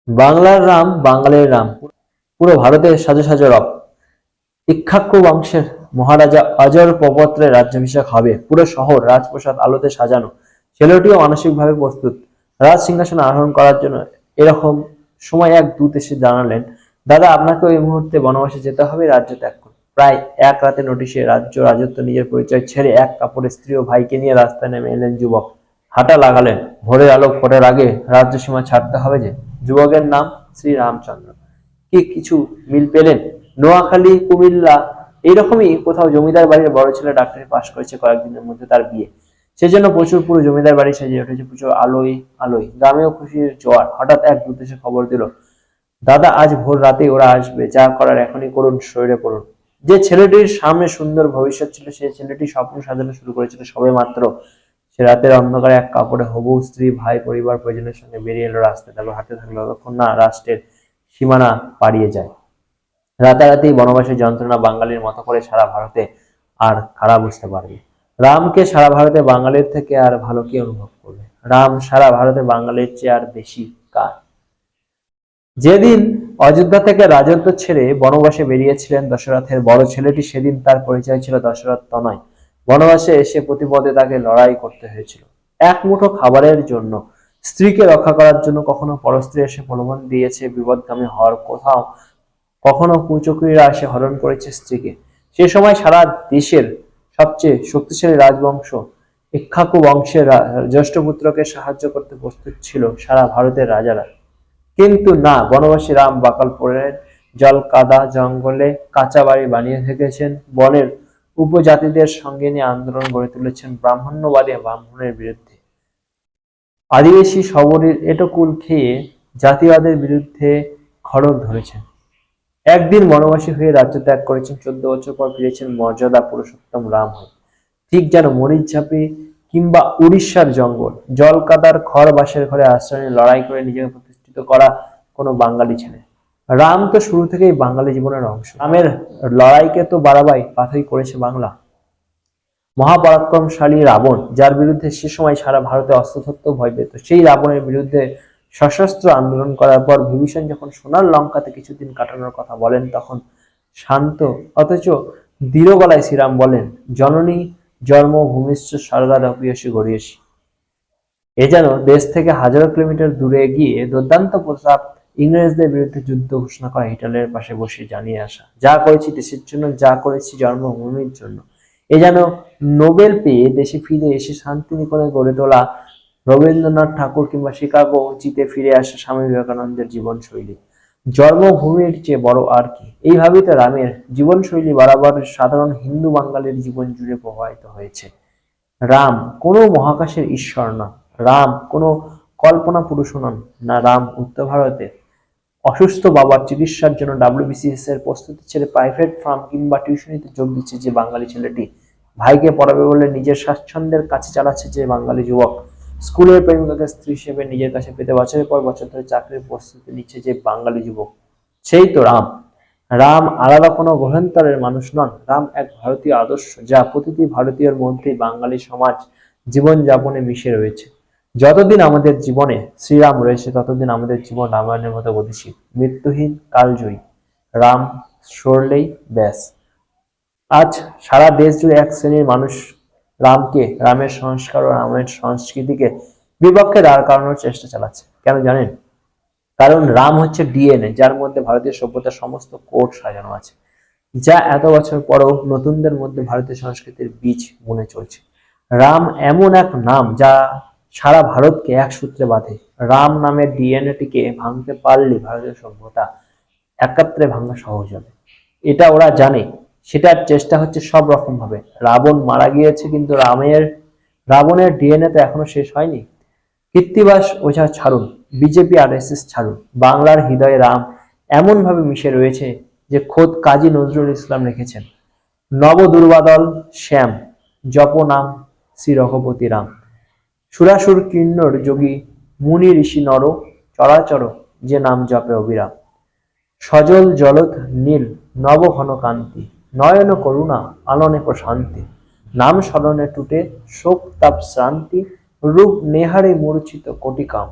বাংলার রাম, বাঙালির রাম, পুরো ভারতের সাজো সাজো রব। ইক্ষ্বাকু বংশের মহারাজা অজর প্রপত্রের রাজ্যাভিষেক হবে। পুরো শহর রাজপ্রাসাদ আলোতে সাজানো। ছেলেটিও মানসিকভাবে প্রস্তুত রাজ সিংহাসনে আরোহণ করার জন্য। এরকম সময় এক দূত এসে জানালেন, দাদা, আপনাকে এই মুহূর্তে বনবাসে যেতে হবে, রাজ্য ত্যাগ করুন। প্রায় এক রাতে নোটিশে রাজত্ব নিজের পরিচয় ছেড়ে এক কাপড়ে স্ত্রী ও ভাইকে নিয়ে রাস্তায় নেমে এলেন যুবক। হাঁটা লাগালেন। ভোরের আলো ফোটার আগে রাজ্য সীমা ছাড়তে হবে যে। যুবকের নাম শ্রী রামচন্দ্র। কি কিছু মিল পেলেন? নোয়াখালী, কুমিল্লা এইরকমই কোথাও জমিদার বাড়ির বড় ছেলে ডাক্তারি পাশ করেছে, কয়েকদিনের মধ্যে তার বিয়ে। সেজন্য প্রচুর পুরো জমিদার বাড়ি সাজিয়ে উঠেছে প্রচুর আলোয় আলোয়। গ্রামেও খুশির জোয়ার। হঠাৎ এক দূত এসে খবর দিল, দাদা, আজ ভোর রাতে ওরা আসবে, যা করার এখনই করুন, সরে পড়ুন। যে ছেলেটির সামনে সুন্দর ভবিষ্যৎ ছিল, সেই ছেলেটি স্বপ্ন সাজানো শুরু করেছিল সবে মাত্র। সে রাতের অন্ধকারে এক কাপড়ে হবু স্ত্রী, ভাই, পরিবার পরিজনের সঙ্গে বেরিয়ে এলো রাস্তায়। তারপর হাঁটতে থাকলো ততক্ষণ না রাষ্ট্রের সীমানা পাড়িয়ে যায়। রাতারাতি বনবাসের যন্ত্রণা বাঙালির মতো করে সারা ভারতে আর কারা বুঝতে পারবে? রামকে সারা ভারতে বাঙালির থেকে আর ভালো কে অনুভব করবে? রাম সারা ভারতে বাঙালির চেয়ে আর বেশি কার? যেদিন অযোধ্যা থেকে রাজত্ব ছেড়ে বনবাসে বেরিয়েছিলেন দশরথের বড় ছেলেটি, সেদিন তার পরিচয় ছিল দশরথ তনয়। বনবাসে এসে প্রতিপদে তাকে লড়াই করতে হয়েছিল এক মুঠো খাবারের জন্য, স্ত্রীকে রক্ষা করার জন্য। কখনো পরস্ত্রী এসে প্রলোভন দিয়েছে বিপদগামী হওয়ার, কখনো কুচক্রীরা এসে হরণ করেছে স্ত্রীকে। সে সময় সারা দেশের সবচেয়ে শক্তিশালী রাজবংশ ইক্ষ্বাকু বংশের জ্যেষ্ঠ পুত্রকে সাহায্য করতে প্রস্তুত ছিল সারা ভারতের রাজারা। কিন্তু না, বনবাসী রাম বাকাল পড়লেন। জল কাদা জঙ্গলে কাঁচা বাড়ি বানিয়ে থেকেছেন। বনের উপজাতিদের সঙ্গে নিয়ে আন্দোলন গড়ে তুলেছেন ব্রাহ্মণ্যবাদী ব্রাহ্মণের বিরুদ্ধে। আদিবাসী শবরীর এটকুল খেয়ে জাতিবাদের বিরুদ্ধে খড়গ ধরেছেন। একদিন বনবাসী হয়ে রাজ্য ত্যাগ করেছেন, 14 বছর পর ফিরেছেন মর্যাদা পুরুষোত্তম রাম হয়ে। ঠিক যেন মরিচঝাপি কিংবা উড়িষ্যার জঙ্গল, জল কাদার খড় বাসের ঘরে আশ্রয় নিয়ে লড়াই করে নিজেকে প্রতিষ্ঠিত করা কোনো বাঙালি ছেলে। রাম তো শুরু থেকেই বাঙালি জীবনের অংশ। রামের লড়াইকে তো বাড়াবাই পাথই করেছে বাংলা। মহাপরাক্রমশালী রাবণ, যার বিরুদ্ধে সে সময় সারা ভারতে অস্ত্র ধরতেও ভয় পেত, সেই রাবণের বিরুদ্ধে সশস্ত্র আন্দোলন করার পর বিভীষণ যখন সোনার লঙ্কাতে কিছুদিন কাটানোর কথা বলেন, তখন শান্ত অথচ দৃঢ় গলায় শ্রীরাম বলেন, জননী জন্মভূমিশ্চ স্বর্গাদপি গড়িয়েছি। এ যেন দেশ থেকে হাজারো কিলোমিটার দূরে গিয়ে দুর্দান্ত প্রতাপ ইংরেজদের বিরুদ্ধে যুদ্ধ ঘোষণা করা হিটলারের পাশে বসে জানিয়ে আসা, যা করেছি দেশের জন্য, যা করেছি জন্মভূমির জন্য। এ যেন নোবেল পেয়ে দেশে ফিরে এসে শান্তিনিকেতনে গড়ে তোলা রবীন্দ্রনাথ ঠাকুর কিংবা শিকাগো জিতে ফিরে আসা স্বামী বিবেকানন্দের জীবনশৈলী। জন্মভূমির চেয়ে বড় আর কি? এইভাবেই তো রামের জীবনশৈলী বরাবর সাধারণ হিন্দু বাঙালির জীবন জুড়ে প্রবাহিত হয়েছে। রাম কোনো মহাকাশের ঈশ্বর নন, রাম কোনো কল্পনা পুরুষ নন না। রাম উত্তর ভারতে অসুস্থ বাবার চিকিৎসার জন্য WBCS এর প্রস্তুতি ছেড়ে প্রাইভেট ফার্ম কিংবা টিউশনিতে যোগ দিচ্ছে যে বাঙালি ছেলেটি, ভাইকে পড়াবে বলে নিজের স্বাচ্ছন্দ্যের কাছে চালাচ্ছে যে বাঙালি যুবক, স্কুলের প্রেমিকাকে স্ত্রী হিসেবে নিজের কাছে পেতে বছরের পর বছর ধরে চাকরির প্রস্তুতি নিচ্ছে যে বাঙালি যুবক, সেই তো রাম। রাম আলাদা কোনো গ্রহান্তরের মানুষ নন। রাম এক ভারতীয় আদর্শ, যা প্রতিটি ভারতীয়র মধ্যে বাঙালি সমাজ জীবনযাপনে মিশে রয়েছে। যতদিন আমাদের জীবনে শ্রীরাম রয়েছে, ততদিন আমাদের জীবন রামায়ণের মতো গতিশীল, মৃত্যুহীন, কালজয়ী। রাম সরলেই ব্যাস। আজ সারা দেশ জুড়ে এক শ্রেণীর মানুষ রামকে, রামের সংস্কার ও রামের সংস্কৃতিকে বিপক্ষে দাঁড় করানোর চেষ্টা চালাচ্ছে। কেন জানেন? কারণ রাম হচ্ছে ডিএনএ, যার মধ্যে ভারতীয় সভ্যতার সমস্ত কোড সাজানো আছে, যা এত বছর পরেও নতুনদের মধ্যে ভারতীয় সংস্কৃতির বীজ বুনে চলছে। রাম এমন এক নাম যা সারা ভারতকে এক সূত্রে বাঁধে। রাম নামের ডিএনএটিকে ভাঙতে পারলে ভারতীয় সভ্যতা একাত্রে ভাঙা সহজ হবে। এটা ওরা জানে, সেটার চেষ্টা হচ্ছে সব রকম ভাবে। রাবণ মারা গিয়েছে, কিন্তু রাবণের ডিএনএ তো এখনো শেষ হয়নি। কৃত্তিবাস ওঝা ছাড়ুন, বিজেপি RSS ছাড়ুন, বাংলার হৃদয়ে রাম এমন ভাবে মিশে রয়েছে যে খোদ কাজী নজরুল ইসলাম লিখেছেন, নব দুর্বাদল শ্যাম জপ নাম শ্রী রঘুপতি রাম। সুরাসুর কিন্নর যোগী মুনি ঋষি নর চরাচর যে নাম জপে অবিরাম। সজল জলধ নীল নব ঘন কান্তি, নয়ন করুণা আননে প্রশান্তি। নাম স্মরণে টুটে শোক তাপ শ্রান্তি, রূপ নেহারে মূর্ছিত কোটি কাম।